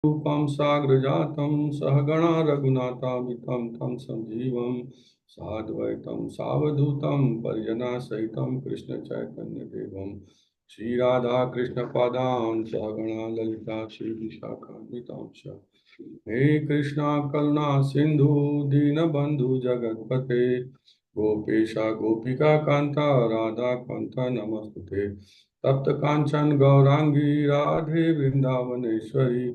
रूपम साग्रजातं सहगणा रघुनाथान्वितं तं संजीवं साद्वैतं सावधूतं परिजना सहितं कृष्ण चैतन्य देवं श्री राधा कृष्ण पादां सहगणा ललिता श्री विशाखान्वितांश हे कृष्णा करुणा सिंधु दीनबंधु जगतपते गोपेशा गोपिका कांता राधा कांत नमस्ते तप्त कांचन गौरांगी राधे वृंदावनेश्वरी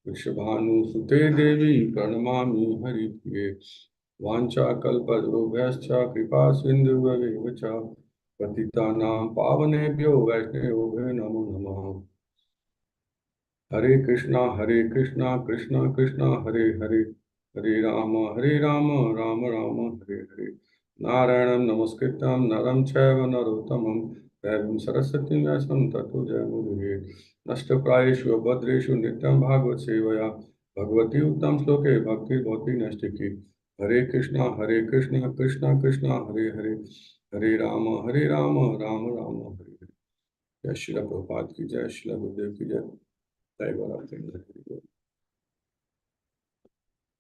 वृषभानुसुते देवी प्रणमामि हरिप्रिये वाञ्छाकल्पतरुभ्यश्च कृपा सिन्धुभ्येव च पतितानां पावनेभ्यो वैष्णवेभ्यो नमो नमः। हरे कृष्णा कृष्णा कृष्णा हरे हरे हरे राम राम राम हरे हरे नारायणं नमस्कृतं नरं चैव नरोत्तमं देवीं सरस्वतीं व्यासं ततो जयमुदीरयेत् नष्टप्रायेषु भद्रेषु नित्यं भागवत सेवया भगवती उत्तम श्लोके भक्तिर्भवति नैष्टिकी हरे कृष्णा कृष्णा कृष्णा हरे हरे हरे राम राम राम हरे हरे। जय श्री प्रभुपाद की जय, श्री गुरुदेव की जय।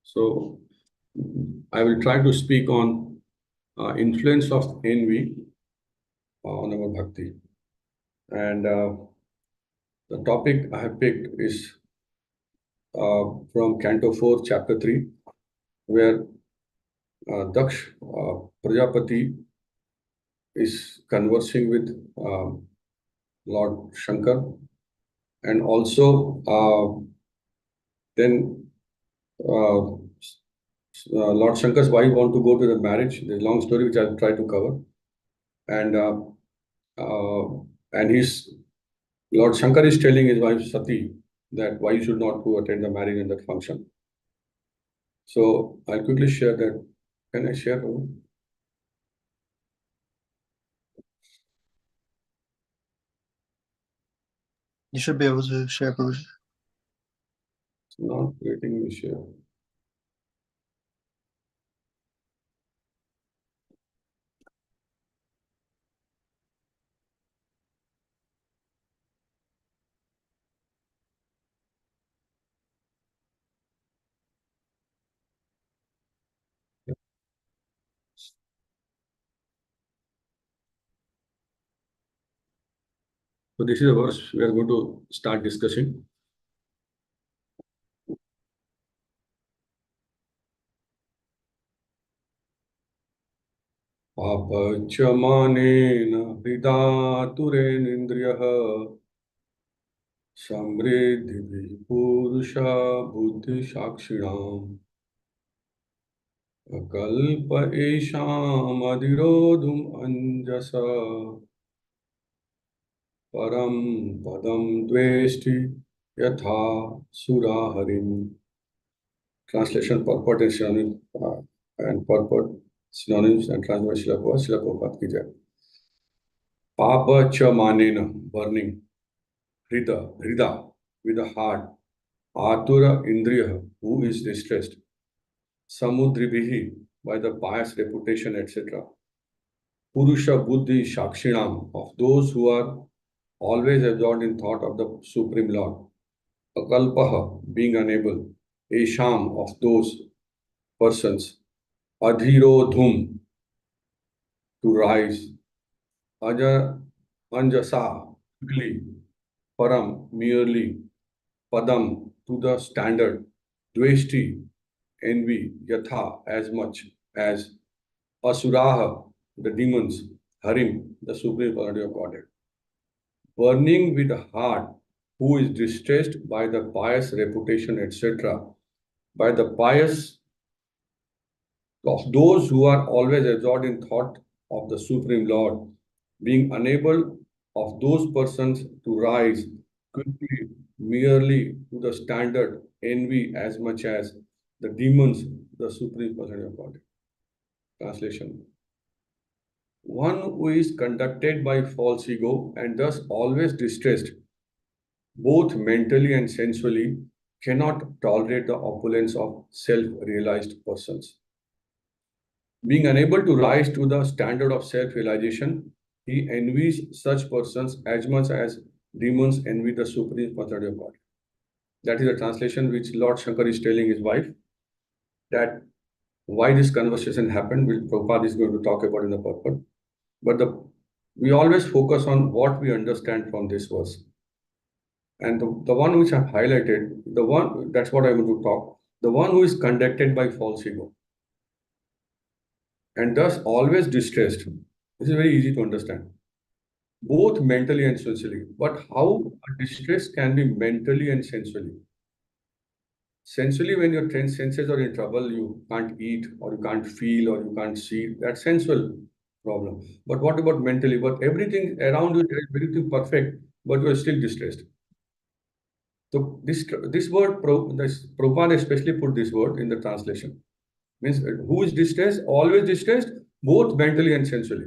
So, I will try to speak on influence of envy on our bhakti. And the topic I have picked is from Canto 4, Chapter 3, where Daksh Prajapati is conversing with Lord Shankar, and also then Lord Shankar's wife want to go to the marriage. There's a long story which I'll try to cover. And his Lord Shankar is telling his wife Sati that why you should not go attend the marriage and that function. So I'll quickly share that. Can I share? You should be able to share, Prabhuji. It's not letting me share. So this is the verse we are going to start discussing. Apachamanen hridaturenindriyah samriddhi purusha buddhi sakshinam akalpa esham adhirodhum anjasa param padam dveshti yatha suraharim. Translation, purport and synonyms, and translation Srila Prabhupada ki jai. Papa cha manena, burning. Hrida, with a heart. Atura indriya, who is distressed. Samudribihi, by the pious reputation, etc. Purusha buddhi shakshinam, of those who are always absorbed in thought of the Supreme Lord. Akalpaha, being unable. Esham, of those persons. Adhirodhum, to rise. Aja, anjasa, quickly. Param, merely. Padam, to the standard. Dveshti, envy. Yatha, as much as. Asuraha, the demons. Harim, the supreme personality of Godhead. Burning with a heart, who is distressed by the pious reputation, etc. By the pious of those who are always absorbed in thought of the Supreme Lord, being unable of those persons to rise quickly, merely to the standard, envy as much as the demons, the Supreme Personality of God. Translation. One who is conducted by false ego and thus always distressed, both mentally and sensually, cannot tolerate the opulence of self-realized persons. Being unable to rise to the standard of self-realization, he envies such persons as much as demons envy the supreme personality of God. That is a translation which Lord Shankar is telling his wife, that why this conversation happened, which Prabhupada is going to talk about in the purport. But we always focus on what we understand from this verse. And the one which I've highlighted, the one, that's what I want to talk, the one who is conducted by false ego and thus always distressed. This is very easy to understand, both mentally and sensually. But how a distress can be mentally and sensually? Sensually, when your 10 senses are in trouble, you can't eat or you can't feel or you can't see. That's sensual problem. But what about mentally? But everything around you is everything perfect, but you are still distressed. So this word, Prabhupada especially put this word in the translation. Means who is distressed? Always distressed, both mentally and sensually.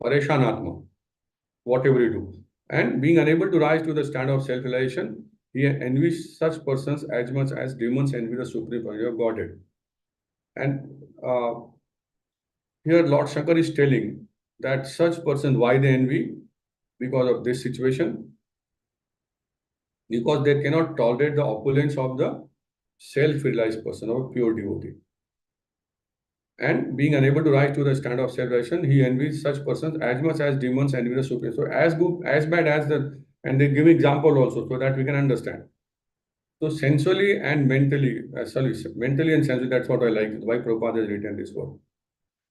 Pareshan Atma, whatever you do. And being unable to rise to the standard of self-realization, he envies such persons as much as demons envy the supreme power of Godhead. And here Lord Shankar is telling that such persons, why they envy? Because of this situation, because they cannot tolerate the opulence of the self-realized person or pure devotee. And being unable to rise to the standard of self-realization, he envies such persons as much as demons envy the supreme. So as good, as bad as the, and they give example also so that we can understand. So sensually and mentally, mentally and sensually, that's what I like, why Prabhupada has written this word.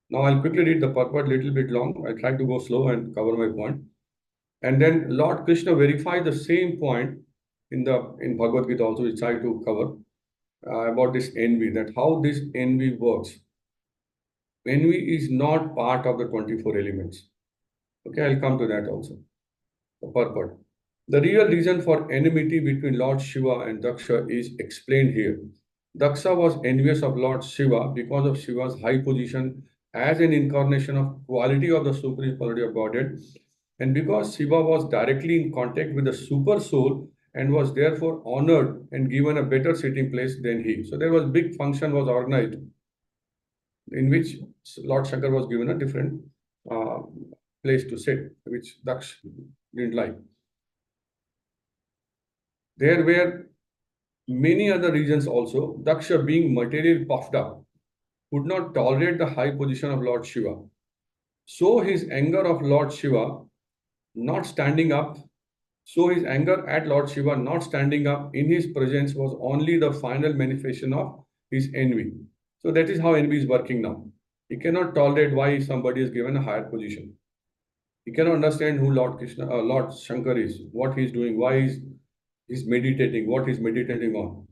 Now I'll quickly read the purport, little bit long. I'll try to go slow and cover my point. And then Lord Krishna verified the same point in Bhagavad Gita also, which I to cover about this envy, that how this envy works. Envy is not part of the 24 elements. Okay, I'll come to that also. The purport. The real reason for enmity between Lord Shiva and Daksha is explained here. Daksha was envious of Lord Shiva because of Shiva's high position as an incarnation of quality of the supreme quality of Godhead, and because Shiva was directly in contact with the super soul and was therefore honored and given a better sitting place than he. So there was big function was organized in which Lord Shankar was given a different place to sit, which Daksh didn't like. There were many other reasons also. Daksha, being materially puffed up, could not tolerate the high position of Lord Shiva. So his anger of Lord Shiva not standing up, so his anger at Lord Shiva not standing up in his presence was only the final manifestation of his envy. So that is how envy is working now. He cannot tolerate why somebody is given a higher position. He cannot understand who Lord Krishna, Lord Shankar is, what he is doing, why he's meditating, what he's meditating on.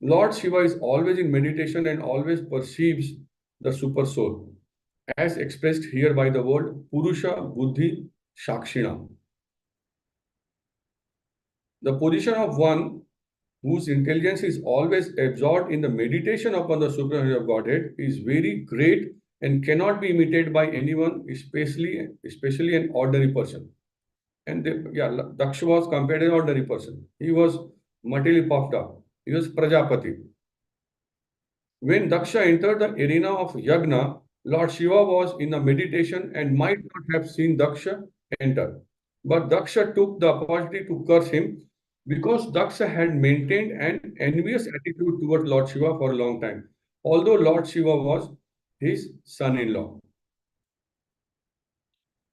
Lord Shiva is always in meditation and always perceives the super soul, as expressed here by the word Purusha Buddhi Shakshina. The position of one whose intelligence is always absorbed in the meditation upon the supreme of Godhead is very great and cannot be imitated by anyone, especially an ordinary person. And Daksha was compared to an ordinary person. He was materially puffed up. He was Prajapati. When Daksha entered the arena of Yagna, Lord Shiva was in a meditation and might not have seen Daksha enter. But Daksha took the opportunity to curse him because Daksha had maintained an envious attitude towards Lord Shiva for a long time, although Lord Shiva was his son-in-law.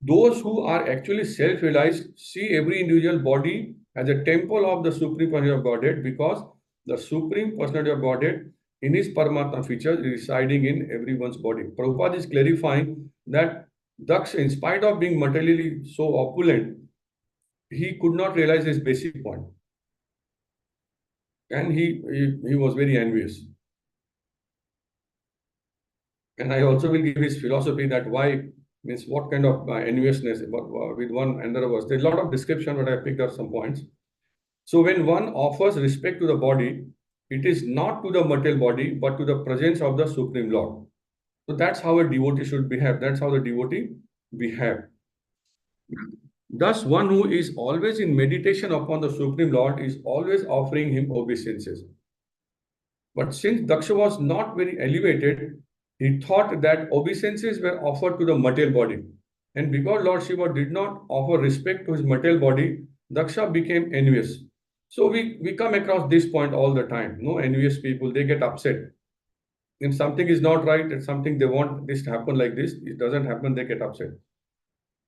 Those who are actually self-realized see every individual body as a temple of the Supreme Personality of Godhead, because the Supreme Personality of Godhead in his Paramatma features is residing in everyone's body. Prabhupada is clarifying that Daksha, in spite of being materially so opulent, he could not realize his basic point. And he was very envious. And I also will give his philosophy that why, means what kind of enviousness with one another was. There's a lot of description, but I picked up some points. So when one offers respect to the body, it is not to the material body, but to the presence of the Supreme Lord. So that's how a devotee should behave. That's how the devotee behave. Thus, one who is always in meditation upon the Supreme Lord is always offering him obeisances. But since Daksha was not very elevated, he thought that obeisances were offered to the material body. And because Lord Shiva did not offer respect to his material body, Daksha became envious. So we come across this point all the time. No, envious people, they get upset. If something is not right, it's something they want this to happen like this, it doesn't happen, they get upset.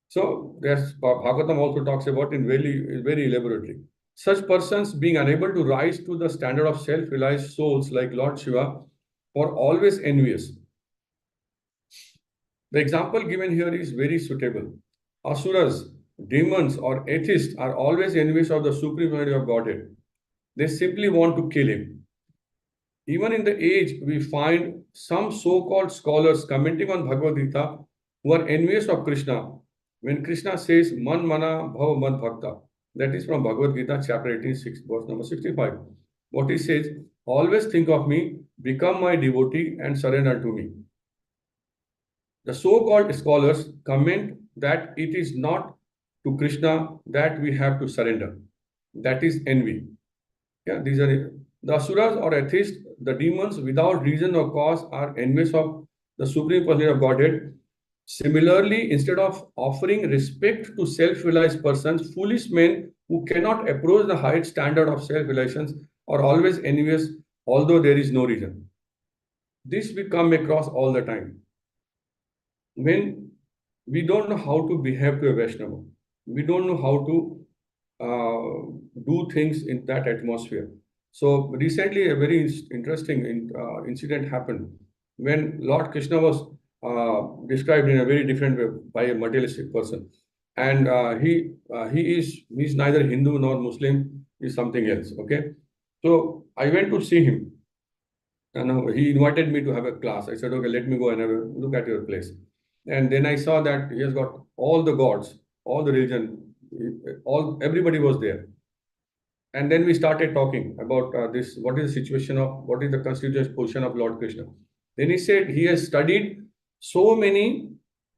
So there's Bhagavatam also talks about in very elaborately. Such persons being unable to rise to the standard of self-realized souls like Lord Shiva are always envious. The example given here is very suitable. Asuras, demons, or atheists are always envious of the supreme personality of Godhead. They simply want to kill him. Even in the age, we find some so-called scholars commenting on Bhagavad Gita who are envious of Krishna. When Krishna says, Man mana bhava mad bhakta, that is from Bhagavad Gita, chapter 18, verse number 65. What he says, always think of me, become my devotee, and surrender to me. The so-called scholars comment that it is not to Krishna that we have to surrender. That is envy. Yeah, these are the asuras or atheists, the demons without reason or cause are envious of the supreme personality of Godhead. Similarly, instead of offering respect to self-realized persons, foolish men who cannot approach the highest standard of self-realizations are always envious, although there is no reason. This we come across all the time. When we don't know how to behave to a Vaishnava, we don't know how to do things in that atmosphere. So recently, a very interesting incident happened when Lord Krishna was described in a very different way by a materialistic person, and he's neither Hindu nor Muslim, he's something else. Okay, so I went to see him, and he invited me to have a class. I said, okay, let me go and have a look at your place. And then I saw that he has got all the gods, all the religion, everybody was there. And then we started talking about this, what is the situation of, what is the constitutional position of Lord Krishna. Then he said he has studied so many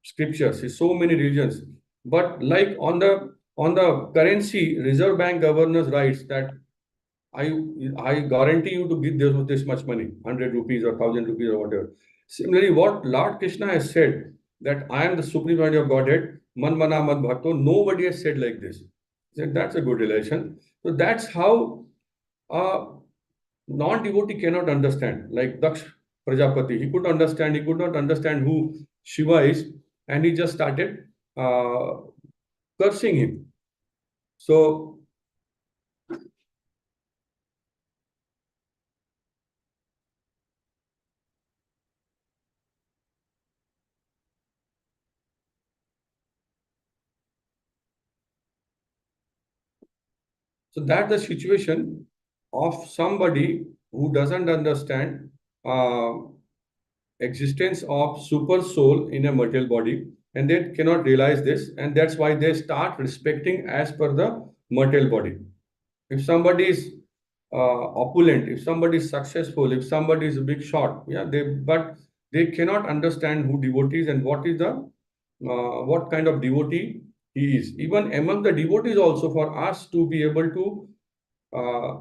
scriptures, so many religions, but like on the currency, Reserve Bank governors writes that I guarantee you to give this much money, 100 rupees or 1000 rupees or whatever. Similarly, what Lord Krishna has said, that I am the supreme personality of Godhead, man mana mad bhakto, nobody has said like this. He said that's a good relation. So that's how non-devotee cannot understand. Like Daksh Prajapati, he could not understand who Shiva is, and he just started cursing him. So So that's the situation of somebody who doesn't understand uh, existence of super soul in a material body, and they cannot realize this, and that's why they start respecting as per the material body. If somebody is opulent, if somebody is successful, if somebody is a big shot, yeah, but they cannot understand who devotee is and what is the what kind of devotee he is. Even among the devotees also, for us to be able to uh,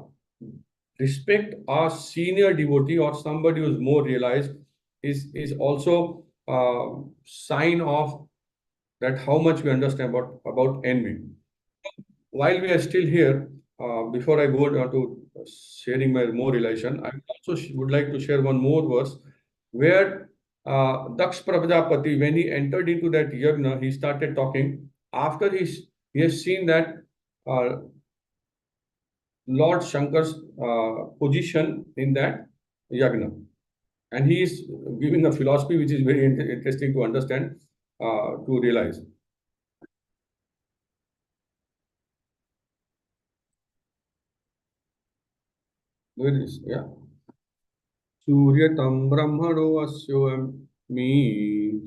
respect our senior devotee or somebody who is more realized is also a sign of that how much we understand about envy. While we are still here, before I go down to sharing my more relation, I also would like to share one more verse where Daksh Prajapati, when he entered into that yagna, he started talking. After he has seen that uh, Lord Shankar's position in that yagna. And he is giving a philosophy which is very interesting to understand, to realize. Where is, yeah. Suryatam brahmano asyomi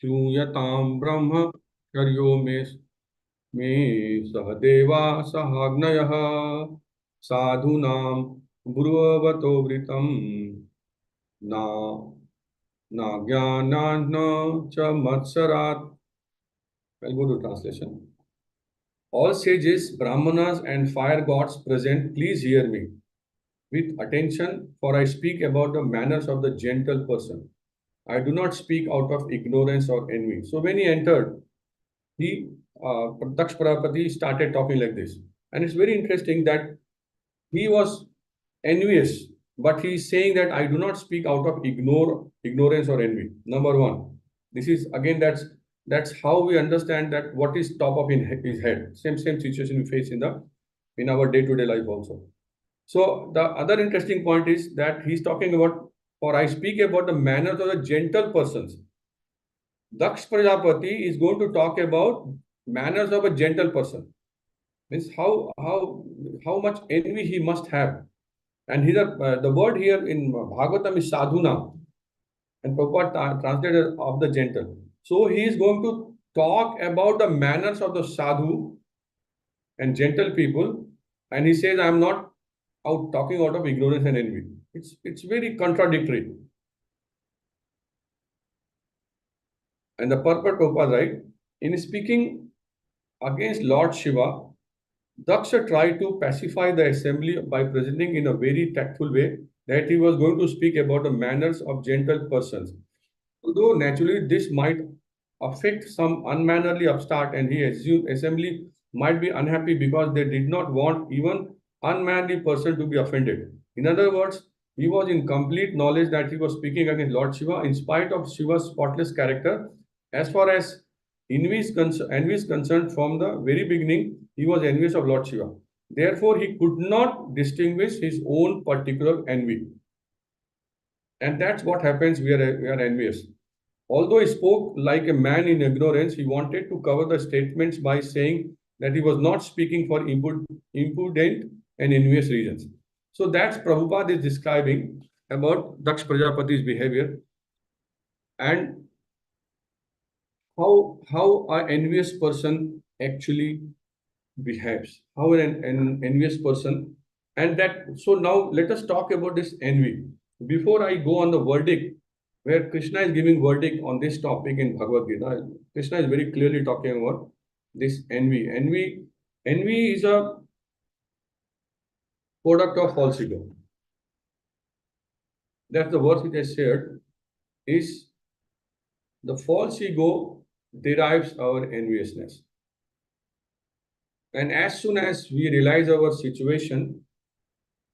Suryatam brahma karyo me sahadeva sahagnayah sadhunam bruvavato vritam na na jnana cha matsarat. I'll go to translation. All sages, brahmanas, and fire gods present, please hear me with attention, for I speak about the manners of the gentle person. I do not speak out of ignorance or envy. So when he entered, he Daksh Prajapati started talking like this. And it's very interesting that he was envious, but he is saying that I do not speak out of ignorance or envy. Number one, this is again that's how we understand that what is top of in his head. Same situation we face in our day-to-day life also. So the other interesting point is that he's talking about, or I speak about the manners of the gentle persons. Daksh Prajapati is going to talk about manners of a gentle person. Means how much envy he must have. And here the word here in Bhagavatam is sadhuna, and Prabhupada translated of the gentle. So he is going to talk about the manners of the sadhu and gentle people, and he says, I am not out talking out of ignorance and envy. It's very contradictory. And the purport Prabhupada, right? In speaking against Lord Shiva, Daksha tried to pacify the assembly by presenting in a very tactful way that he was going to speak about the manners of gentle persons. Although naturally this might affect some unmannerly upstart, and he assumed assembly might be unhappy because they did not want even unmanly person to be offended. In other words, he was in complete knowledge that he was speaking against Lord Shiva in spite of Shiva's spotless character. As far as envy is concerned, from the very beginning, he was envious of Lord Shiva. Therefore, he could not distinguish his own particular envy. And that's what happens, we are envious. Although he spoke like a man in ignorance, he wanted to cover the statements by saying that he was not speaking for impudent and envious reasons. So that's Prabhupada is describing about Daksh Prajapati's behavior and how an envious person actually behaves, how an envious person, and that. So now let us talk about this envy. Before I go on the verdict, where Krishna is giving verdict on this topic in Bhagavad Gita, Krishna is very clearly talking about this envy. Envy is a product of false ego. That's the verse which I shared. Is the false ego derives our enviousness. And as soon as we realize our situation,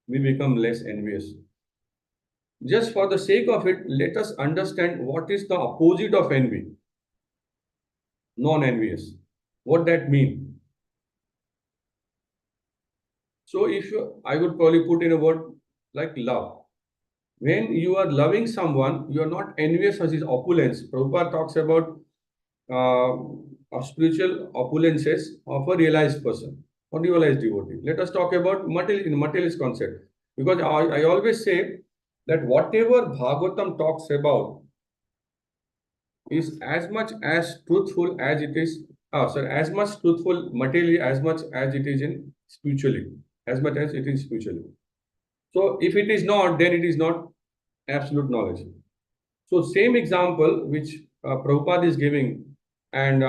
we become less envious. Just for the sake of it, let us understand what is the opposite of envy. Non-envious. What that mean? So I would probably put in a word like love. When you are loving someone, you are not envious of his opulence. Prabhupada talks about spiritual opulences of a realized person or realized devotee. Let us talk about materialist concept. Because I always say that whatever Bhagavatam talks about is as much as truthful as it is, as much truthful materially as much as it is in spiritually, as much as it is spiritually. So if it is not, then it is not absolute knowledge. So same example which Prabhupada is giving, and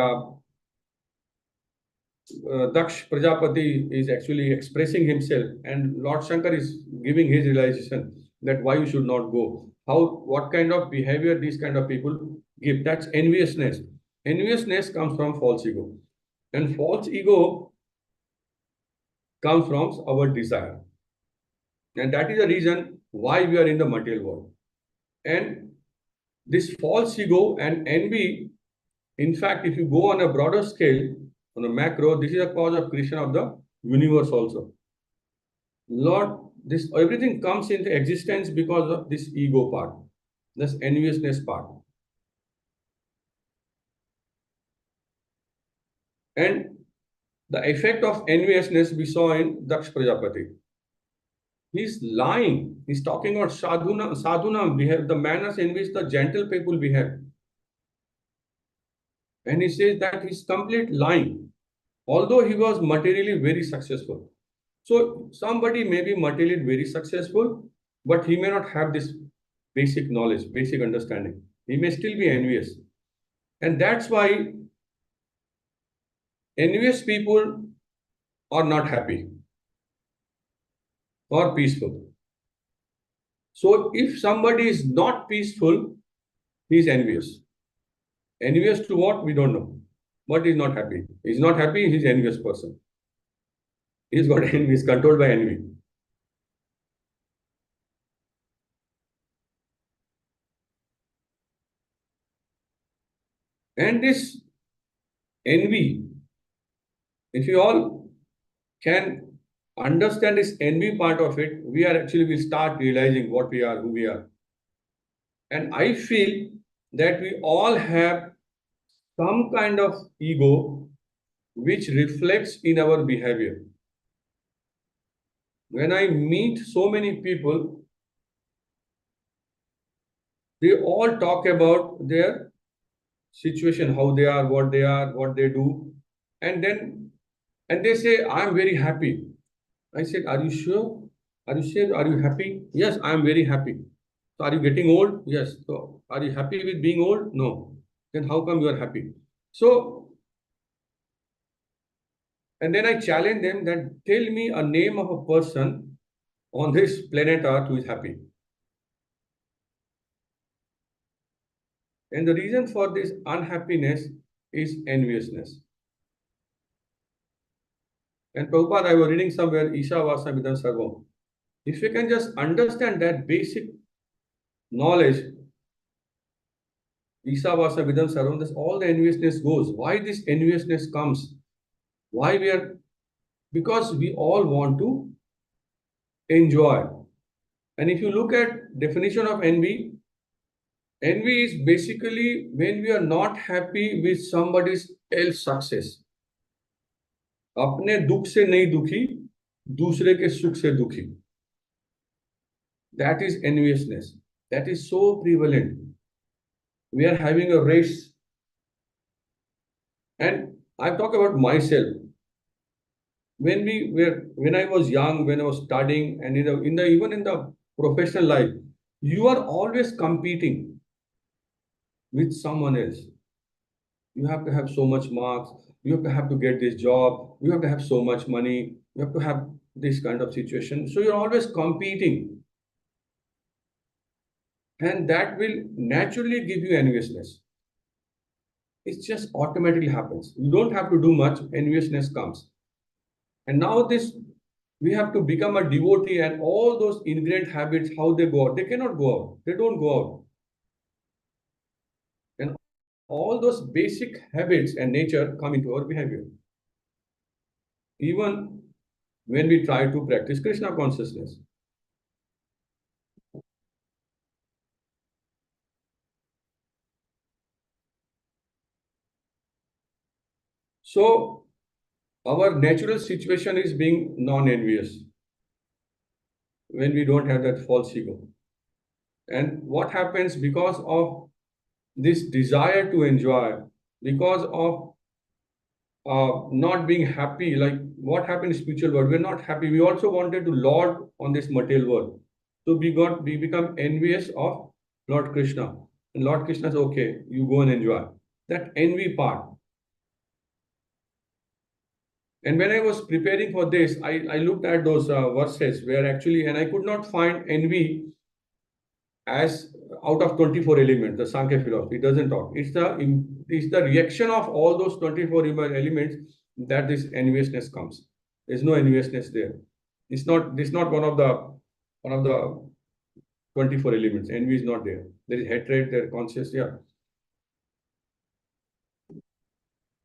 Daksh Prajapati is actually expressing himself, and Lord Shankar is giving his realization that why you should not go. What kind of behavior these kind of people give. That's enviousness. Enviousness comes from false ego. And false ego comes from our desire. And that is the reason why we are in the material world. And this false ego and envy, in fact, if you go on a broader scale, on a macro, this is a cause of creation of the universe also. Lord, this everything comes into existence because of this ego part, this enviousness part. And the effect of enviousness we saw in Daksh Prajapati. He's lying. He's talking about sadhuna behave, the manners in which the gentle people behave. And he says that he's complete lying, although he was materially very successful. So somebody may be materially very successful, but he may not have this basic knowledge, basic understanding. He may still be envious. And that's why envious people are not happy or peaceful. So if somebody is not peaceful, he is envious. Envious to what? We don't know. But he's not happy. He's not happy, he's an envious person. He's got envy, he's controlled by envy. And this envy, if you all can understand this envy part of it, we start realizing what we are, who we are. And I feel that we all have some kind of ego which reflects in our behavior. When I meet so many people, they all talk about their situation, how they are, what they do, and they say, "I'm very happy." I said, "Are you sure? Are you sure? Are you happy?" "Yes, I am very happy." "So are you getting old?" "Yes." "So are you happy with being old?" "No." "Then how come you are happy?" So, and then I challenge them that tell me a name of a person on this planet Earth who is happy. And the reason for this unhappiness is enviousness. And Prabhupada, I was reading somewhere, Isha Vasa Vidam Sarvam. If you can just understand that basic knowledge, Isha Vasa Vidam Sarvam, that's all the enviousness goes. Why this enviousness comes? Why we are, because we all want to enjoy. And if you look at definition of envy, envy is basically when we are not happy with somebody else's success. अपने दुख से नहीं दुखी, दूसरे के सुख से दुखी. That is enviousness. That is so prevalent. We are having a race. And I talk about myself. When I was young, when I was studying, and even in the professional life, you are always competing with someone else. You have to have so much marks. You have to get this job. You have to have so much money. You have to have this kind of situation. So you're always competing. And that will naturally give you enviousness. It just automatically happens. You don't have to do much, enviousness comes. And now we have to become a devotee, and all those ingrained habits, how they go out, they cannot go out. They don't go out. And all those basic habits and nature come into our behavior. Even when we try to practice Krishna consciousness. So our natural situation is being non-envious when we don't have that false ego. And what happens because of this desire to enjoy, because of not being happy, like what happened in spiritual world, we're not happy. We also wanted to lord on this material world. So we become envious of Lord Krishna. And Lord Krishna says, okay, you go and enjoy. That envy part. And when I was preparing for this, I looked at those verses where actually, and I could not find envy as out of 24 elements, the Sankhya philosophy. It doesn't talk. It's the reaction of all those 24 elements that this enviousness comes. There's no enviousness there. It's not one of the 24 elements. Envy is not there. There is hatred, there is conscious, yeah.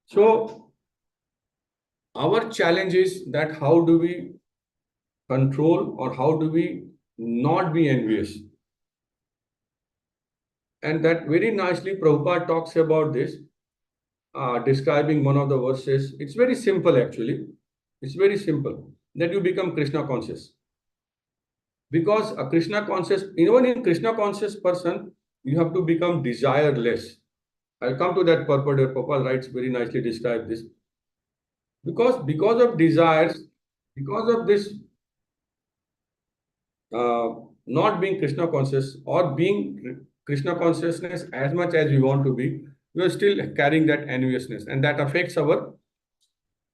So our challenge is that how do we control, or how do we not be envious? And that very nicely Prabhupada talks about this, describing one of the verses. It's very simple actually. It's very simple that you become Krishna conscious. Because a Krishna conscious, even in Krishna conscious person, you have to become desireless. I'll come to that purport. Prabhupada writes very nicely describe this. Because of desires, because of this not being Krishna conscious, or being Krishna consciousness as much as we want to be, we are still carrying that enviousness, and that affects our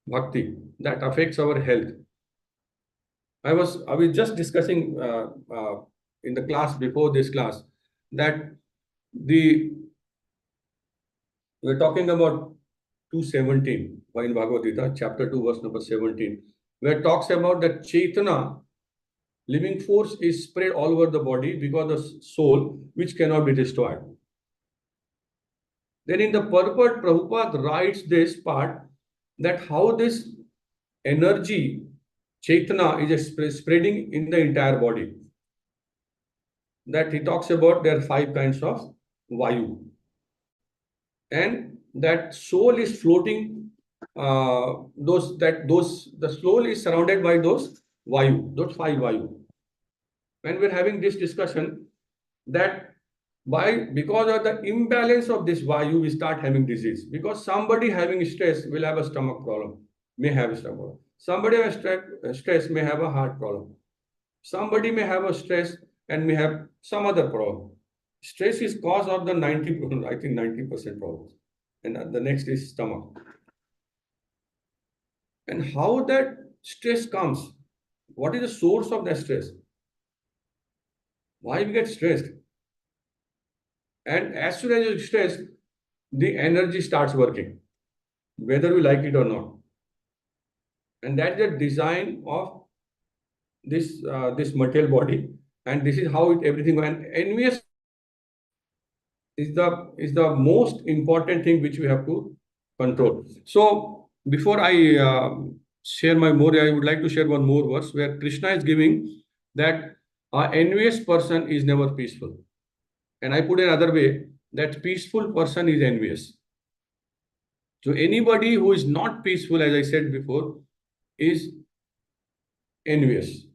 bhakti, that affects our health. I was just discussing in the class before this class that we're talking about 217 in Bhagavad Gita, chapter 2, verse number 17, where it talks about that Chaitana, living force, is spread all over the body because of soul which cannot be destroyed. Then in the purport, Prabhupada writes this part that how this energy, Chaitanya, is spreading in the entire body. That he talks about there are 5 kinds of Vayu. And that soul is floating, the soul is surrounded by those Vayu, those 5 Vayu. When we're having this discussion, that because of the imbalance of this Vayu, we start having disease. Because somebody having stress will have a stomach problem, may have a stomach problem. Somebody has stress may have a heart problem. Somebody may have a stress and may have some other problem. Stress is cause of the 90%, I think 90% problems. And the next is stomach. And how that stress comes? What is the source of that stress? Why we get stressed? And as soon as you're stressed, the energy starts working, whether we like it or not. And that's the design of this material body. And this is how everything goes. And envious is the most important thing which we have to control. So before I share my more, I would like to share one more verse where Krishna is giving that an envious person is never peaceful. And I put it another way, that peaceful person is envious. So anybody who is not peaceful, as I said before, is envious.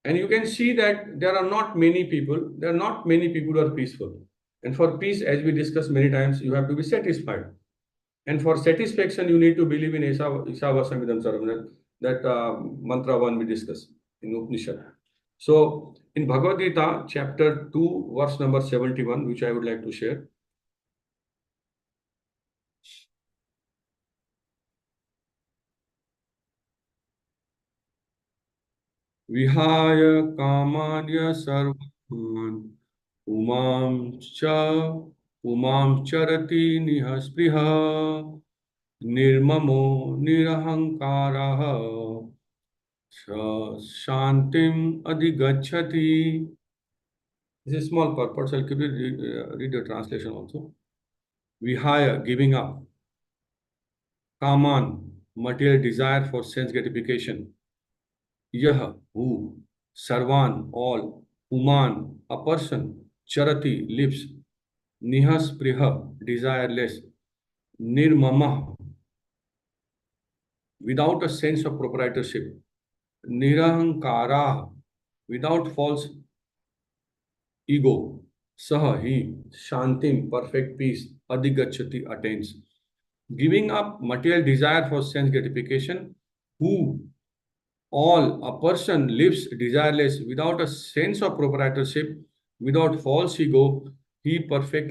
And you can see that there are not many people who are peaceful. And for peace, as we discussed many times, you have to be satisfied. And for satisfaction, you need to believe in Isavasamidam Saram, that mantra one we discussed in Upanishad. So in Bhagavad Gita, chapter 2, verse number 71, which I would like to share. Vihaya kamanya sarvan umam charati nihaspriha nirmamo nirahankaraha shantim adhigachati. This is small purport. I'll quickly read the translation also. Vihaya, giving up. Kaman, material desire for sense gratification. Yah, who. Sarvan, all. Uman, a person. Charati, lives. Nihas priha, desireless. Nirmama, without a sense of proprietorship. Nirahankara, without false ego. Saha, he. Shantim, perfect peace. Adhigachati, attains. Giving up material desire for sense gratification. Who, all, a person lives desireless without a sense of proprietorship, without false ego, he perfect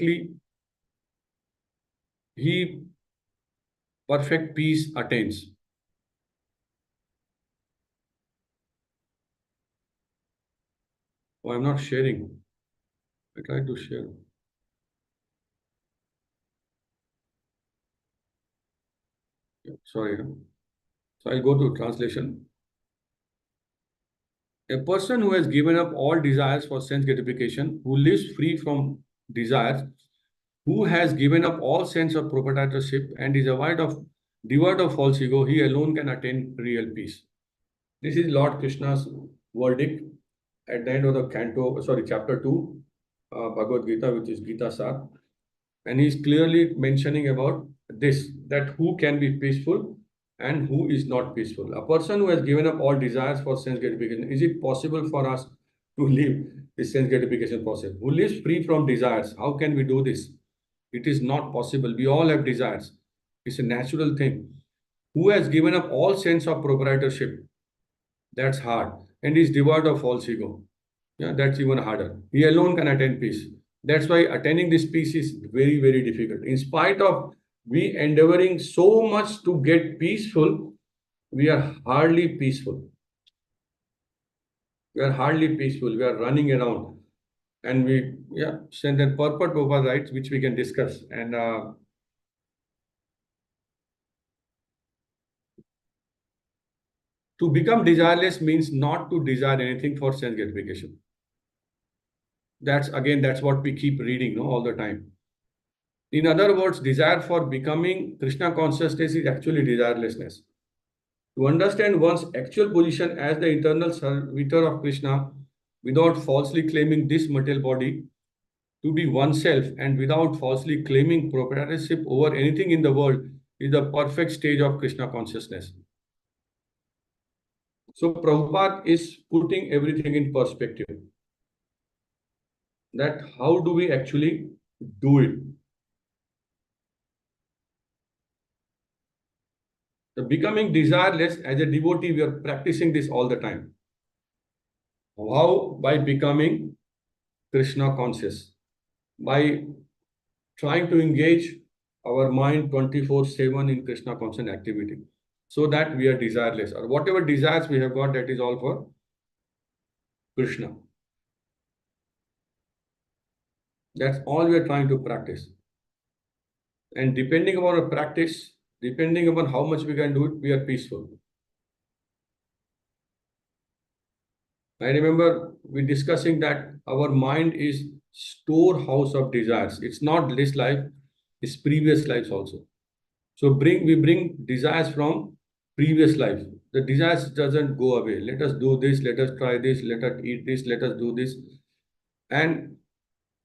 peace attains. Oh, I'm not sharing. I try to share. Sorry. So I'll go to translation. A person who has given up all desires for sense gratification, who lives free from desires, who has given up all sense of proprietorship and is devoid of false ego, he alone can attain real peace. This is Lord Krishna's verdict at the end of the chapter 2, Bhagavad Gita, which is Gita Sar. And he's clearly mentioning about this, that who can be peaceful and who is not peaceful. A person who has given up all desires for sense gratification, is it possible for us to live this sense gratification process? Who lives free from desires? How can we do this? It is not possible. We all have desires. It's a natural thing. Who has given up all sense of proprietorship? That's hard. And is devoid of false ego. Yeah, that's even harder. He alone can attain peace. That's why attaining this peace is very, very difficult. In spite of we endeavoring so much to get peaceful, we are hardly peaceful. We are hardly peaceful. We are running around. And send that purport over rights, which we can discuss. And to become desireless means not to desire anything for sense gratification. That's what we keep reading all the time. In other words, desire for becoming Krishna consciousness is actually desirelessness. To understand one's actual position as the eternal servitor of Krishna without falsely claiming this material body to be oneself and without falsely claiming proprietorship over anything in the world is the perfect stage of Krishna consciousness. So Prabhupada is putting everything in perspective. That how do we actually do it? So becoming desireless as a devotee, we are practicing this all the time. How? By becoming Krishna conscious. By trying to engage our mind 24/7 in Krishna conscious activity so that we are desireless. Or whatever desires we have got, that is all for Krishna. That's all we are trying to practice. And depending upon our practice, depending upon how much we can do it, we are peaceful. I remember we discussing that our mind is storehouse of desires. It's not this life, it's previous lives also. So we bring desires from previous life. The desires doesn't go away. Let us do this, let us try this, let us eat this, let us do this. And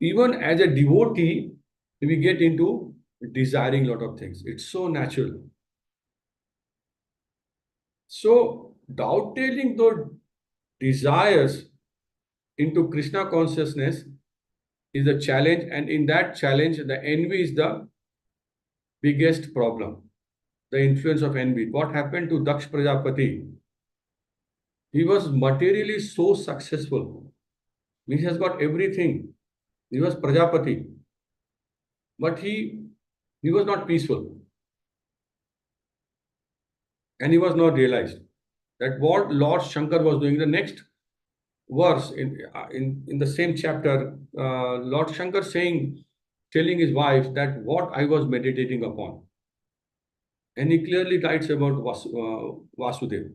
even as a devotee, we get into desiring a lot of things. It's so natural. So doubting those desires into Krishna consciousness is a challenge, and in that challenge, the envy is the biggest problem. The influence of envy. What happened to Daksh Prajapati? He was materially so successful. He has got everything. He was Prajapati, but he was not peaceful, and he was not realized that what Lord Shankar was doing. The next verse in the same chapter, Lord Shankar telling his wife that what I was meditating upon. And he clearly writes about Vasudeva.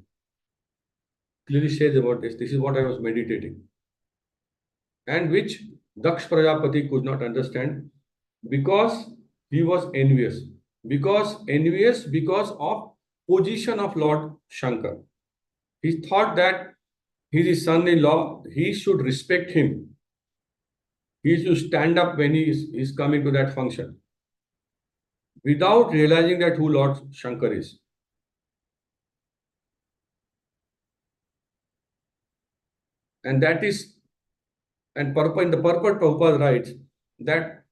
Clearly says about this. This is what I was meditating. And which Daksh Prajapati could not understand because he was envious. Because of position of Lord Shankar. He thought that he is his son-in-law, he should respect him. He should stand up when he is coming to that function. Without realizing that who Lord Shankar is. And that is, and in the purport Prabhupada writes that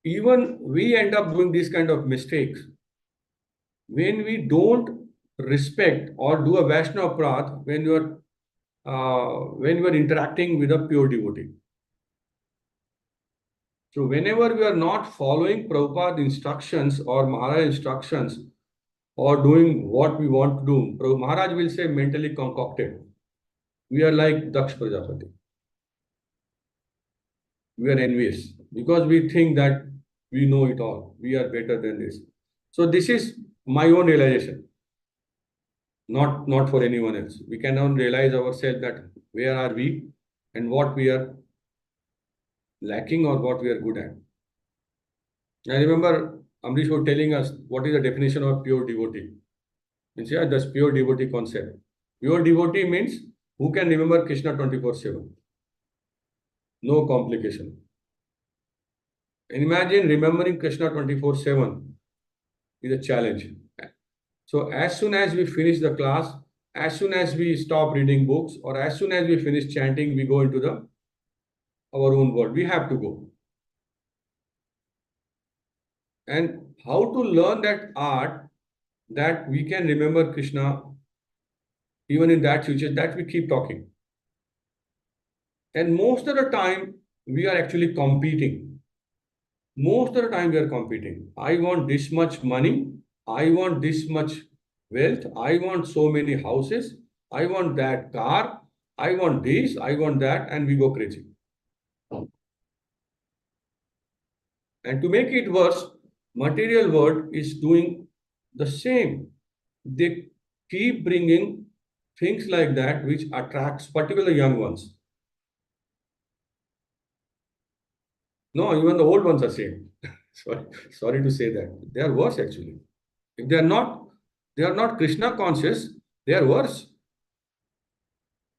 even we end up doing these kind of mistakes when we don't respect or do a Vaishnava Prath when you are interacting with a pure devotee. So whenever we are not following Prabhupada instructions or Maharaj instructions or doing what we want to do, Maharaj will say mentally concocted. We are like Daksh Prajapati. We are envious because we think that we know it all. We are better than this. So this is my own realization, not for anyone else. We cannot realize ourselves that where are we and what we are lacking or what we are good at. I remember Amrish was telling us what is the definition of pure devotee. Means, yeah, that's pure devotee concept. Pure devotee means who can remember Krishna 24/7. No complication. And imagine remembering Krishna 24/7 is a challenge. So as soon as we finish the class, as soon as we stop reading books, or as soon as we finish chanting, we go into our own world. We have to go. And how to learn that art that we can remember Krishna even in that situation, that we keep talking. And most of the time, we are actually competing. Most of the time, we are competing. I want this much money. I want this much wealth. I want so many houses. I want that car. I want this. I want that. And we go crazy. And to make it worse, material world is doing the same. They keep bringing things like that which attracts particular young ones. No, even the old ones are same. Sorry, sorry to say that. They are worse actually. If they are not Krishna conscious, they are worse.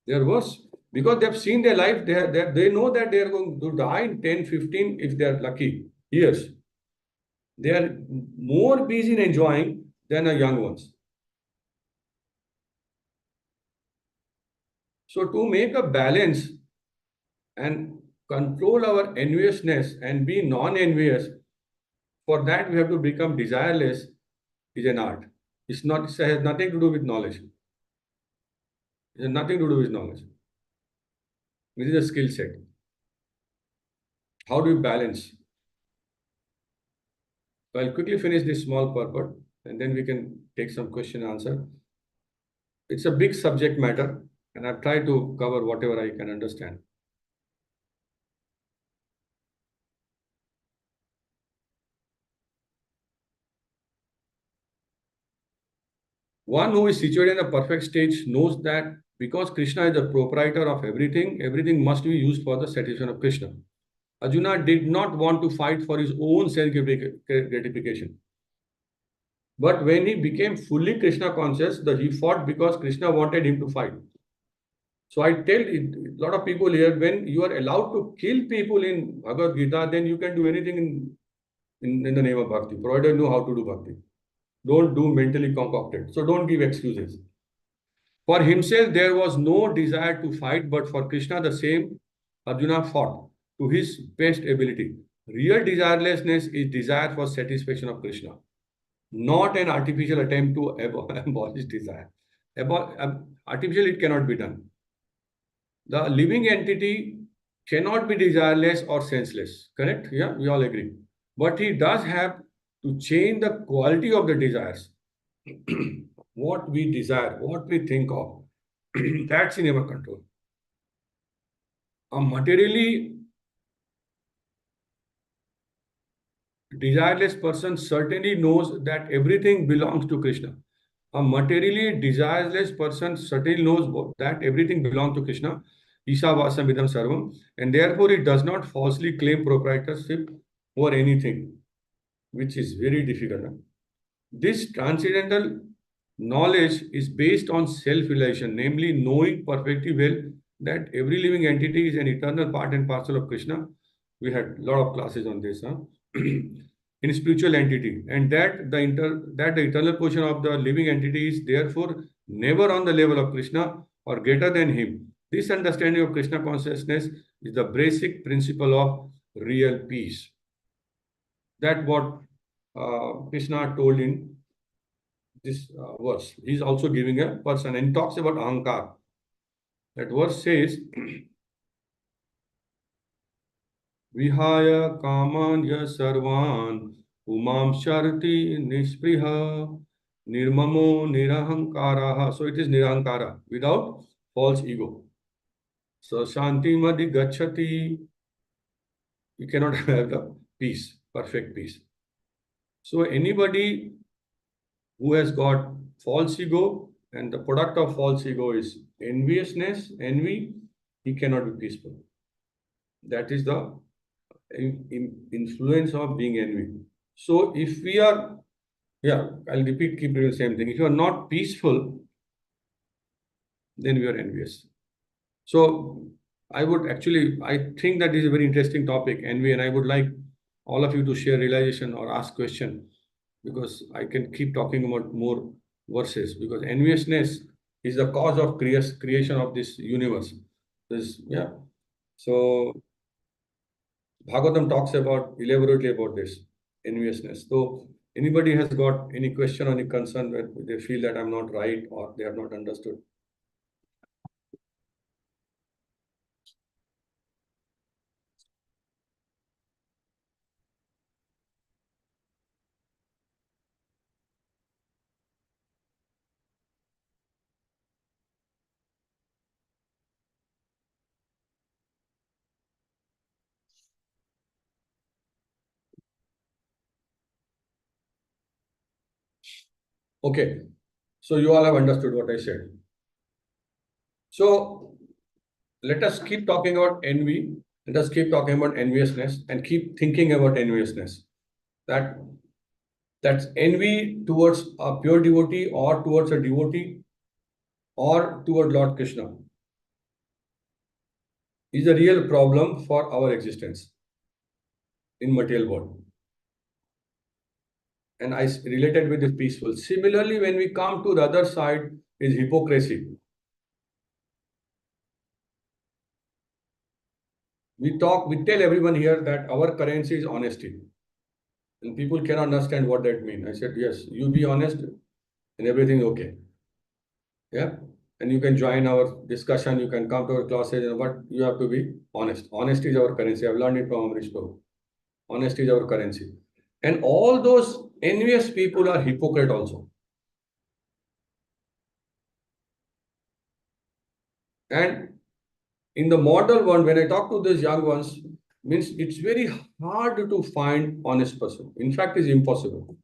They are worse. Because they have seen their life, they know that they are going to die in 10, 15, if they are lucky, years. They are more busy in enjoying than the young ones. So to make a balance and control our enviousness and be non-envious, for that we have to become desireless is an art. It's not, it has nothing to do with knowledge. It has nothing to do with knowledge. It is a skill set. How do you balance? So I'll quickly finish this small purport and then we can take some question and answer. It's a big subject matter and I've tried to cover whatever I can understand. One who is situated in a perfect stage knows that because Krishna is the proprietor of everything, everything must be used for the satisfaction of Krishna. Arjuna did not want to fight for his own self gratification. But when he became fully Krishna conscious, he fought because Krishna wanted him to fight. So I tell a lot of people here, when you are allowed to kill people in Bhagavad Gita, then you can do anything in the name of bhakti, provided you know how to do bhakti. Don't do mentally concocted. So don't give excuses. For himself, there was no desire to fight, but for Krishna, the same Arjuna fought to his best ability. Real desirelessness is desire for satisfaction of Krishna, not an artificial attempt to abolish desire. Artificial, it cannot be done. The living entity cannot be desireless or senseless. Correct? Yeah, we all agree. But he does have to change the quality of the desires. What we desire, what we think of, that's in our control. A materially desireless person certainly knows that everything belongs to Krishna. A materially desireless person certainly knows that everything belongs to Krishna. Ishavasam idam sarvam. And therefore, it does not falsely claim proprietorship over anything, which is very difficult. This transcendental knowledge is based on self-realization, namely knowing perfectly well that every living entity is an eternal part and parcel of Krishna. We had a lot of classes on this, huh? In spiritual entity, and that the eternal portion of the living entity is therefore never on the level of Krishna or greater than him. This understanding of Krishna consciousness is the basic principle of real peace. That what Krishna told in this verse. He's also giving a person and talks about ahankar. That verse says, Vihaya kaman ya sarvan umam sharti nispriha nirmamo nirahankaraha. So it is nirahankara, without false ego. So shanti madi gachati. You cannot have the peace, perfect peace. So anybody who has got false ego and the product of false ego is enviousness, envy, he cannot be peaceful. That is the influence of being envy. So if we are, yeah, I'll repeat, keep doing the same thing. If you are not peaceful, then we are envious. So I think that this is a very interesting topic, envy, and I would like all of you to share realization or ask question, because I can keep talking about more verses, because enviousness is the cause of creation of this universe. Yeah. So Bhagavatam talks about elaborately about this enviousness. So anybody has got any question or any concern that they feel that I'm not right or they have not understood? Okay. So you all have understood what I said. So let us keep talking about envy. Let us keep talking about enviousness and keep thinking about enviousness. That's envy towards a pure devotee or towards a devotee or toward Lord Krishna is a real problem for our existence in material world. And I related with this peaceful. Similarly, when we come to the other side is hypocrisy. We tell everyone here that our currency is honesty. And people cannot understand what that means. I said, yes, you be honest and everything okay. Yeah. And you can join our discussion, you can come to our classes, but you have to be honest. Honesty is our currency. I've learned it from Amrish Prabhu. Honesty is our currency. And all those envious people are hypocrite also. And in the model one, when I talk to these young ones, means it's very hard to find honest person. In fact, it's impossible.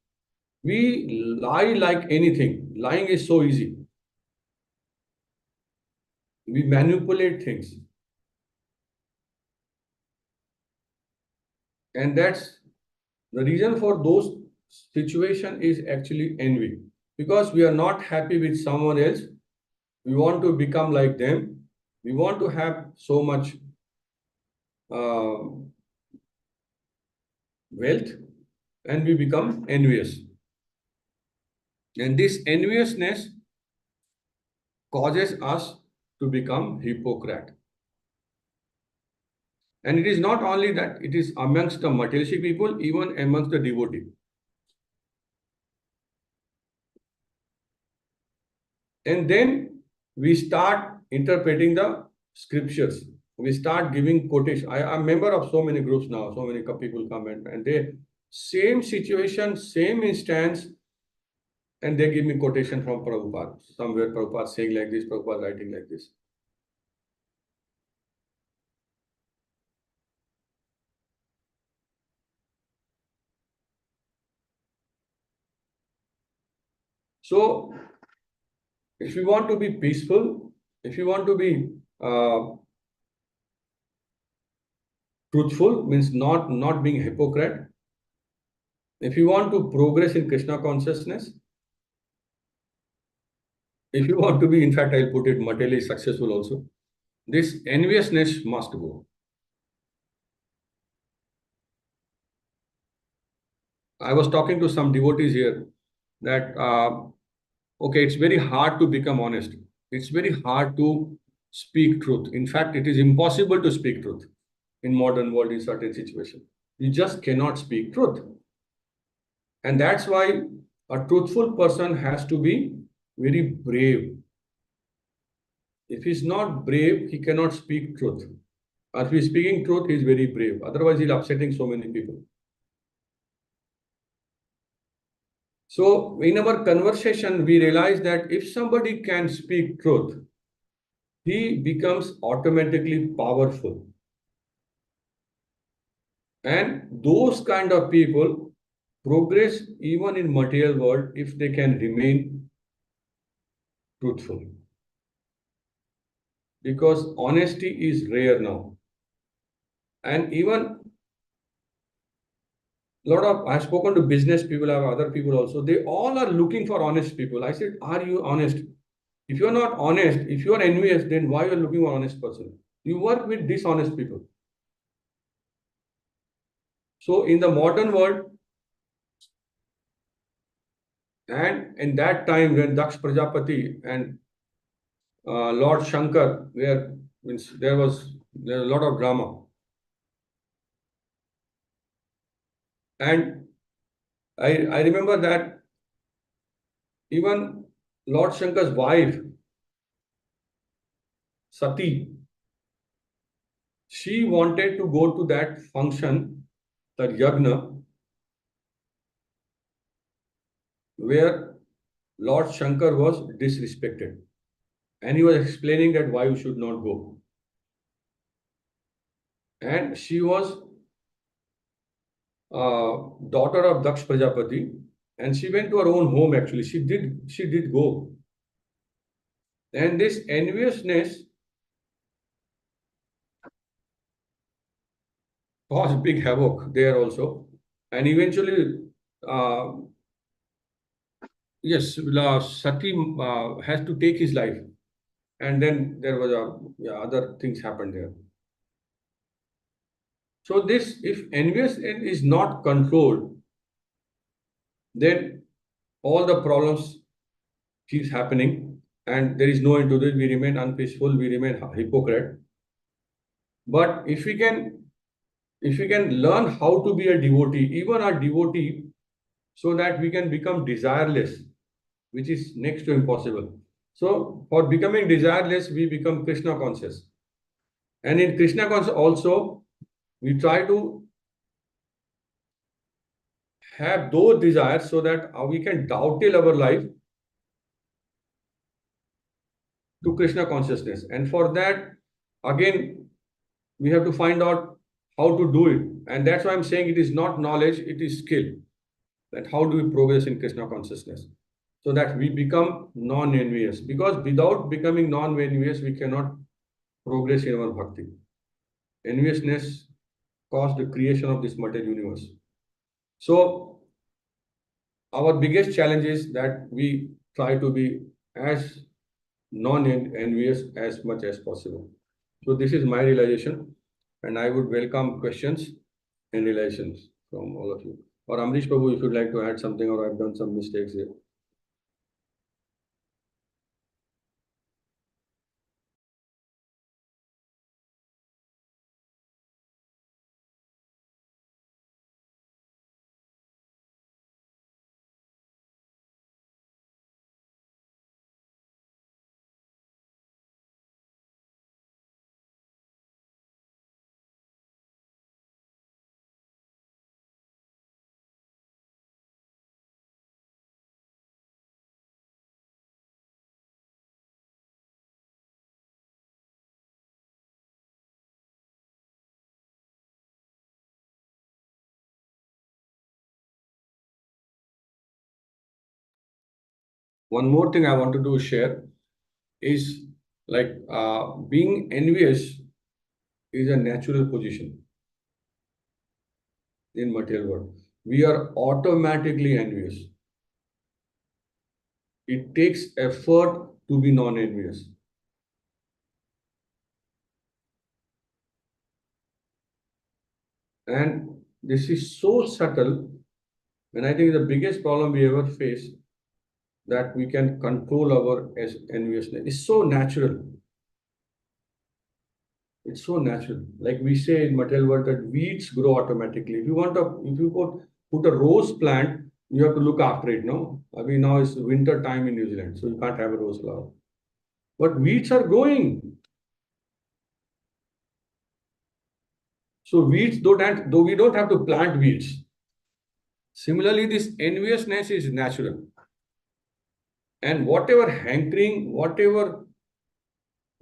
We lie like anything. Lying is so easy. We manipulate things. And that's the reason for those situation is actually envy. Because we are not happy with someone else. We want to become like them. We want to have so much wealth and we become envious. And this enviousness causes us to become hypocrite. And it is not only that, it is amongst the materialistic people, even amongst the devotee. And then we start interpreting the scriptures. We start giving quotation. I'm a member of so many groups now, so many people come and they, same situation, same instance, and they give me quotation from Prabhupada. Somewhere Prabhupada saying like this, Prabhupada writing like this. So, if you want to be peaceful, if you want to be truthful, means not being hypocrite, if you want to progress in Krishna consciousness, if you want to be, in fact, I'll put it materially successful also, this enviousness must go. I was talking to some devotees here that, okay, it's very hard to become honest. It's very hard to speak truth. In fact, it is impossible to speak truth in modern world in certain situations. You just cannot speak truth. And that's why a truthful person has to be very brave. If he's not brave, he cannot speak truth. If he's speaking truth, he's very brave. Otherwise, he's upsetting so many people. So in our conversation, we realize that if somebody can speak truth, he becomes automatically powerful. And those kind of people progress even in material world if they can remain truthful. Because honesty is rare now. And even I've spoken to business people, I have other people also, they all are looking for honest people. I said, are you honest? If you're not honest, if you're envious, then why you're looking for honest person? You work with dishonest people. So in the modern world, and in that time when Daksh Prajapati and Lord Shankar, there was a lot of drama. And I remember that even Lord Shankar's wife, Sati, she wanted to go to that function, that yagna, where Lord Shankar was disrespected. And he was explaining that why you should not go. And she was daughter of Daksh Prajapati, and she went to her own home actually. She did go. And this enviousness cause big havoc there also. And eventually, uh, yes, Sati has to take his life. And then there was other things happened there. So this, if envious is not controlled, then all the problems keeps happening, and there is no end to this. We remain unpeaceful, we remain hypocrite. But if we can learn how to be a devotee, even a devotee, so that we can become desireless, which is next to impossible. So for becoming desireless, we become Krishna conscious. And in Krishna conscious also, we try to have those desires so that we can dovetail our life to Krishna consciousness. And for that, again, we have to find out how to do it. And that's why I'm saying it is not knowledge, it is skill. That how do we progress in Krishna consciousness? So that we become non-envious. Because without becoming non-envious, we cannot progress in our bhakti. Enviousness caused the creation of this material universe. So our biggest challenge is that we try to be as non-envious as much as possible. So this is my realization, and I would welcome questions and realizations from all of you. Or Amrish Prabhu, if you'd like to add something, or I've done some mistakes here. One more thing I wanted to share is like being envious is a natural position in material world. We are automatically envious. It takes effort to be non-envious. And this is so subtle, and I think the biggest problem we ever face that we can control our enviousness. It's so natural. It's so natural. Like we say in material world that weeds grow automatically. If you put a rose plant, you have to look after it. No, I mean now it's winter time in New Zealand, so you can't have a rose flower. But weeds are growing. So weeds don't have, though we don't have to plant weeds. Similarly, this enviousness is natural. And whatever hankering, whatever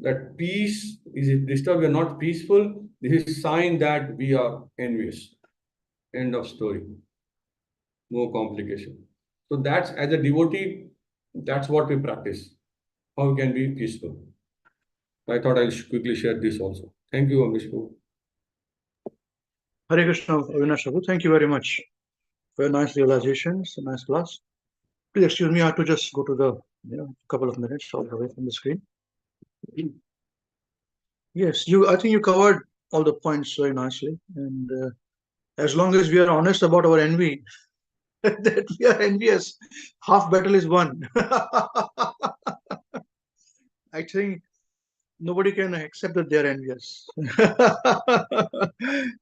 that peace is disturbed, we are not peaceful, this is sign that we are envious. End of story. No complication. So that's as a devotee, that's what we practice. How we can be peaceful. I thought I'll quickly share this also. Thank you, Amrishku. Hare Krishna, Avinash. Thank you very much. Very nice realizations, a nice class. Please excuse me, I have to just go to the couple of minutes away from the screen. Yes, I think you covered all the points very nicely. And as long as we are honest about our envy, that we are envious, half battle is won. I think nobody can accept that they are envious.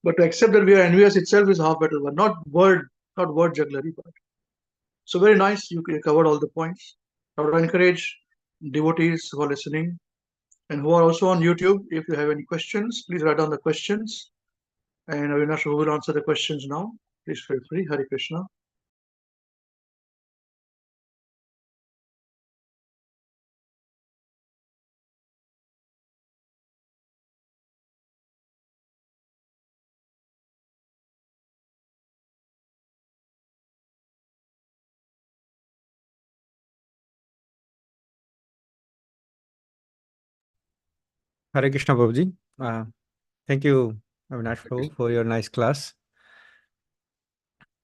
But to accept that we are envious itself is half battle won. Not word jugglery, but so very nice. You covered all the points. I would encourage devotees who are listening and who are also on YouTube. If you have any questions, please write down the questions. And Avinash who will answer the questions now. Please feel free. Hare Krishna. Hare Krishna Prabhuji. Uh, Thank you Avinash Prabhu, for your nice class.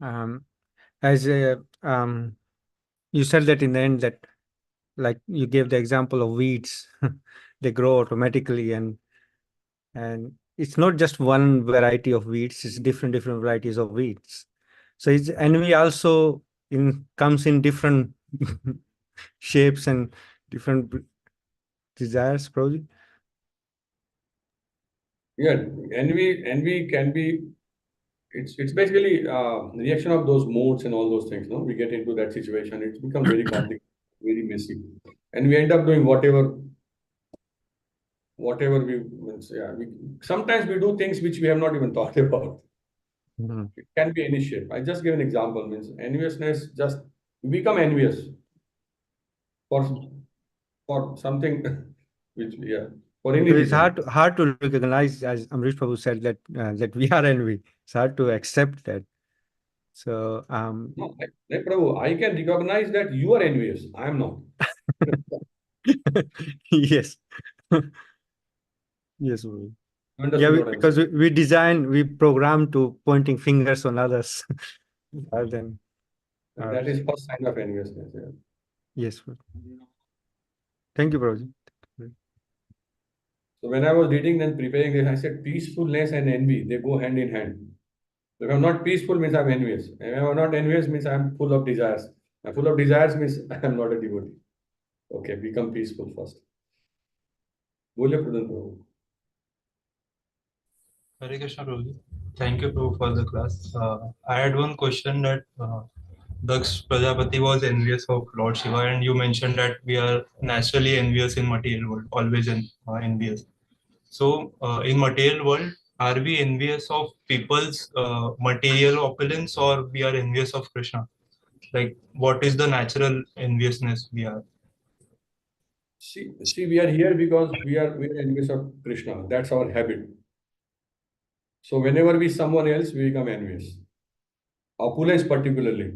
As you said that in the end that, like you gave the example of weeds, they grow automatically, and it's not just one variety of weeds; it's different varieties of weeds. So it's envy also comes in different shapes and different desires, probably. Yeah, envy can be, it's basically reaction of those moods and all those things. No, we get into that situation, it becomes very complicated, very messy, and we end up doing whatever we means, yeah. Sometimes we do things which we have not even thought about. Mhm. It can be any shape. I just give an example. Means enviousness, just we become envious for something which, yeah, for any Because it's reason. hard to recognize, as Amrish Prabhu said, that we are envy. It's hard to accept that. So No, like Prabhu, I can recognize that you are envious. I am not. yes. Yes, Prabhu. You Yeah, understood what I'm because saying? we program to pointing fingers on others rather than And that ours. is first sign of enviousness. Yeah. Yes, Prabhu. Thank you, Prabhuji. So when I was reading and preparing this, I said peacefulness and envy, they go hand in hand. So if I'm not peaceful means I'm envious. If I'm not envious means I'm full of desires. I'm full of desires means I'm not a devotee. Okay, become peaceful first. बोलिए प्रदन प्रभु. Hare Krishna, Prabhuji. Thank you, Prabhu, for the class. I had one question that Daksh Prajapati was envious of Lord Shiva, and you mentioned that we are naturally envious in material world, always envious. So, in material world, are we envious of people's material opulence, or we are envious of Krishna? Like, what is the natural enviousness we are? See, we are here because we are envious of Krishna. That's our habit. So whenever we someone else, we become envious. Opulence particularly.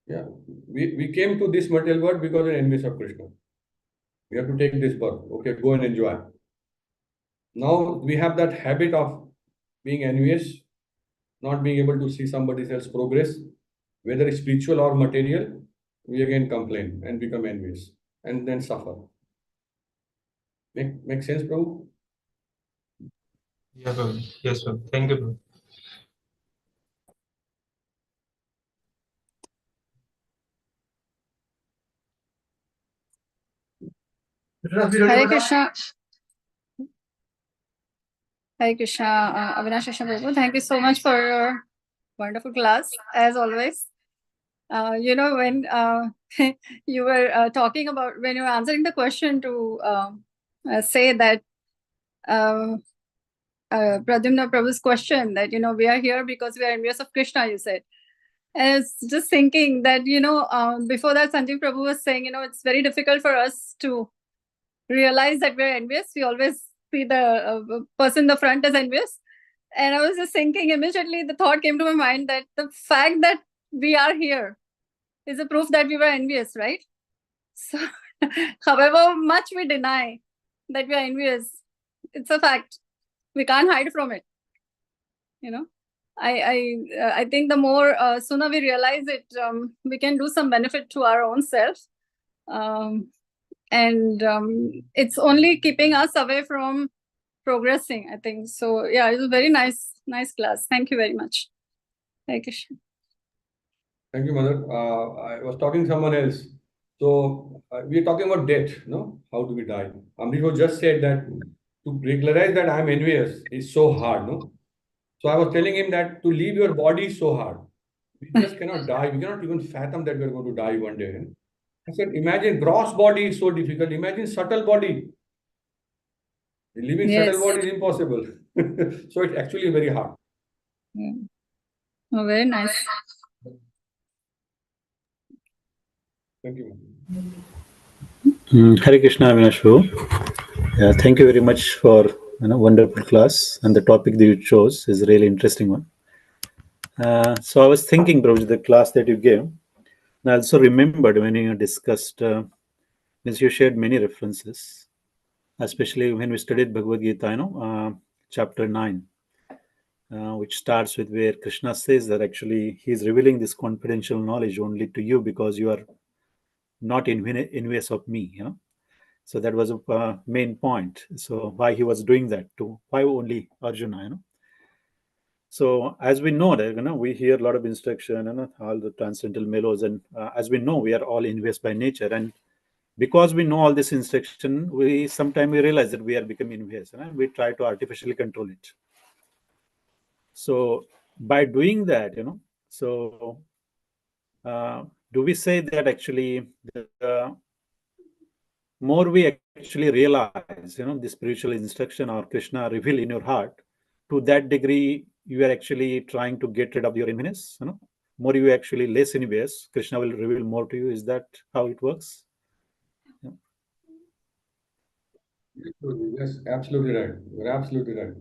Yeah. We came to this material world because we're envious of Krishna. We have to take this birth. Okay, go and enjoy. Now we have that habit of being envious, not being able to see somebody else's progress, whether it's spiritual or material, we again complain and become envious and then suffer. Make sense, Prabhu? Yeah, Prabhuji. Yes, Prabhu. Thank you, Prabhu. Hare Krishna. Hare Krishna, Avinash Krishna Prabhu. Thank you so much for your wonderful class, as always. When you were talking about, when you were answering the question to say that Pradyumna Prabhu's question that, we are here because we are envious of Krishna, you said. And I was just thinking that, before that, Sanjeev Prabhu was saying, it's very difficult for us to realize that we're envious. We always see the person in the front as envious. And I was just thinking, immediately the thought came to my mind that the fact that we are here is a proof that we were envious, right? So, however much we deny that we are envious, it's a fact. We can't hide from it. I think the more sooner we realize it, we can do some benefit to our own self. And it's only keeping us away from progressing, I think. So yeah, it was a very nice class. Thank you very much. Thank you. Thank you, Mother. I was talking to someone else. So we are talking about death, no? How do we die? Amrish just said that to regularize that I'm envious is so hard, no? So I was telling him that to leave your body is so hard. We just cannot die. We cannot even fathom that we're going to die one day. I said, imagine gross body is so difficult. Imagine subtle body. Living subtle body is impossible. So it's actually very hard. Oh, very nice. Thank you. Hare Krishna, Avinash. Yeah, thank you very much for wonderful class, and the topic that you chose is a really interesting one. So I was thinking, bro, the class that you gave, and I also remembered when you discussed, as you shared many references, especially when we studied Bhagavad Gita, chapter 9, which starts with where Krishna says that actually he's revealing this confidential knowledge only to you because you are not envious of me. So that was a main point. So why he was doing that to why only Arjuna? So as we know that we hear a lot of instruction and all the transcendental mellows, and as we know, we are all envious by nature, and because we know all this instruction, we sometimes we realize that we are becoming envious, and we try to artificially control it. So by doing that, so do we say that actually the more we actually realize, the spiritual instruction or Krishna reveal in your heart, to that degree, you are actually trying to get rid of your enviness, more you actually less envious, Krishna will reveal more to you. Is that how it works? Yes, absolutely right. You're absolutely right.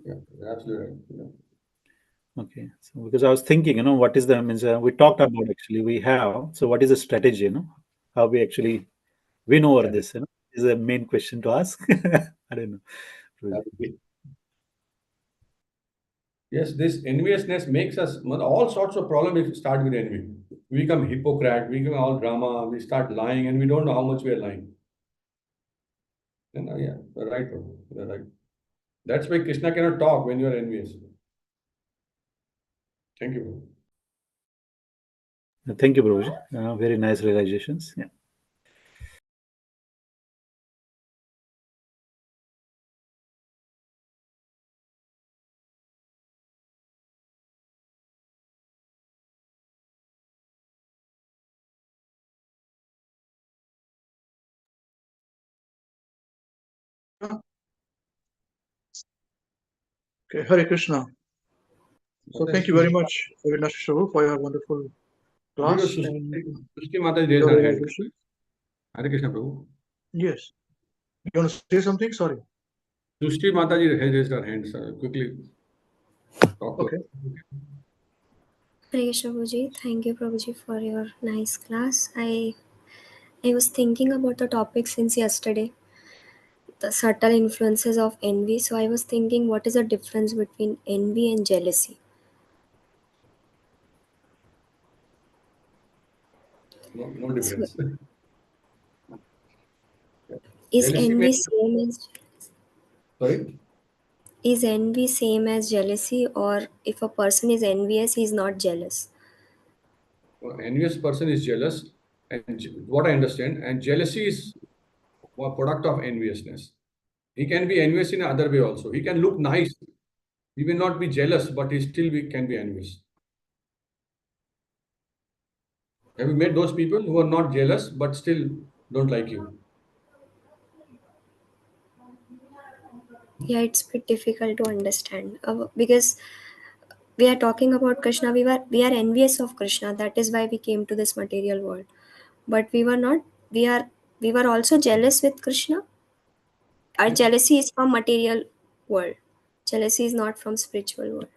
Yeah, you're absolutely right. Yeah. Okay, so because I was thinking, what is the means we talked about actually we have. So what is the strategy? How we actually win over this? Is the main question to ask. I don't know. Yes, this enviousness makes us all sorts of problems start with envy. We become hypocrite, we become all drama, we start lying, and we don't know how much we are lying. And yeah, you're right, bro. You're right. That's why Krishna cannot talk when you are envious. Thank you, bro. Thank you, Prabhuji. Very nice realizations. Yeah. Okay, Hare Krishna. So thank you very much, Avinash, for your wonderful class and Sushti Mataji raised your her hand. realization. Hare Krishna, Prabhu. Yes. You want to say something? Sorry. Sushti Mataji has raised her hand, sir. Quickly. Talk to Okay. Hare Krishna Prabhuji, thank you Prabhuji for your nice class. I was thinking about the topic since yesterday, the subtle influences of envy. So I was thinking, what is the difference between envy and jealousy? No difference. Is Jealousy envy means, same as sorry? is envy same as jealousy, or if a person is envious, he is not jealous? Envious person is jealous, and what I understand, and jealousy is a product of enviousness. He can be envious in another way also. He can look nice. He will not be jealous, but he still can be envious. Have you met those people who are not jealous but still don't like you? Yeah, it's a bit difficult to understand because we are talking about Krishna. We are envious of Krishna. That is why we came to this material world. But we were not. We were also jealous with Krishna. Our jealousy is from material world. Jealousy is not from spiritual world.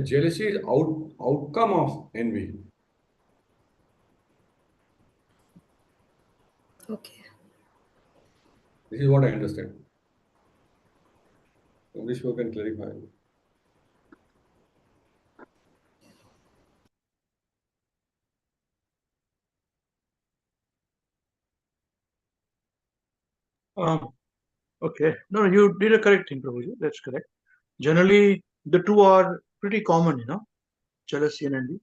Jealousy is outcome of envy. Okay. This is what I understand. Vishwa can clarify. Okay. No, you did a correct thing, Prabhuji. That's correct. Generally, the two are pretty common, jealousy and envy.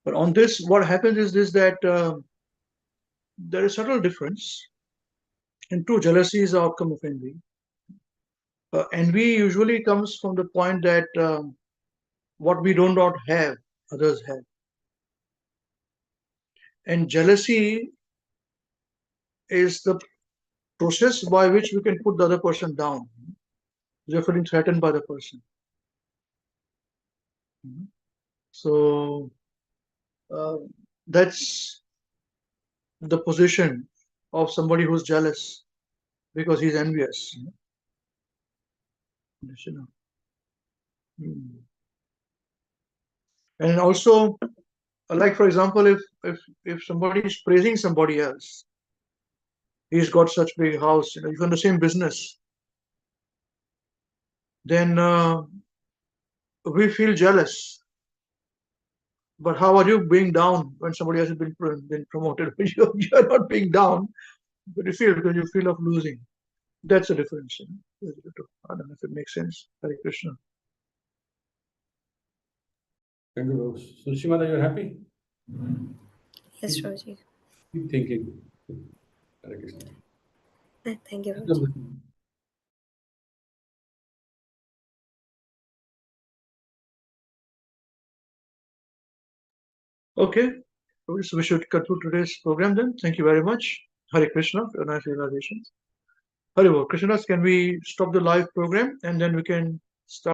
But on this, what happens is this that there is subtle difference. And true, jealousy is the outcome of envy. Envy usually comes from the point that what we do not have, others have. And jealousy is the process by which we can put the other person down. You're feeling threatened by the person. So that's the position of somebody who's jealous because he's envious. And also, like for example, if somebody is praising somebody else, he's got such big house, if you're in the same business, then we feel jealous. But how are you being down when somebody else has been promoted? You're not being down, but you feel because you feel of losing. That's the difference. I don't know if it makes sense. Hare Krishna. Thank you, Prabhu. Sushimata, you're happy? Yes, Prabhuji. Keep thinking. Hare Krishna. Thank you, Prabhuji. Okay, so we should conclude today's program then. Thank you very much. Hare Krishna for your nice realizations. Hare Krishnas, can we stop the live program and then we can start?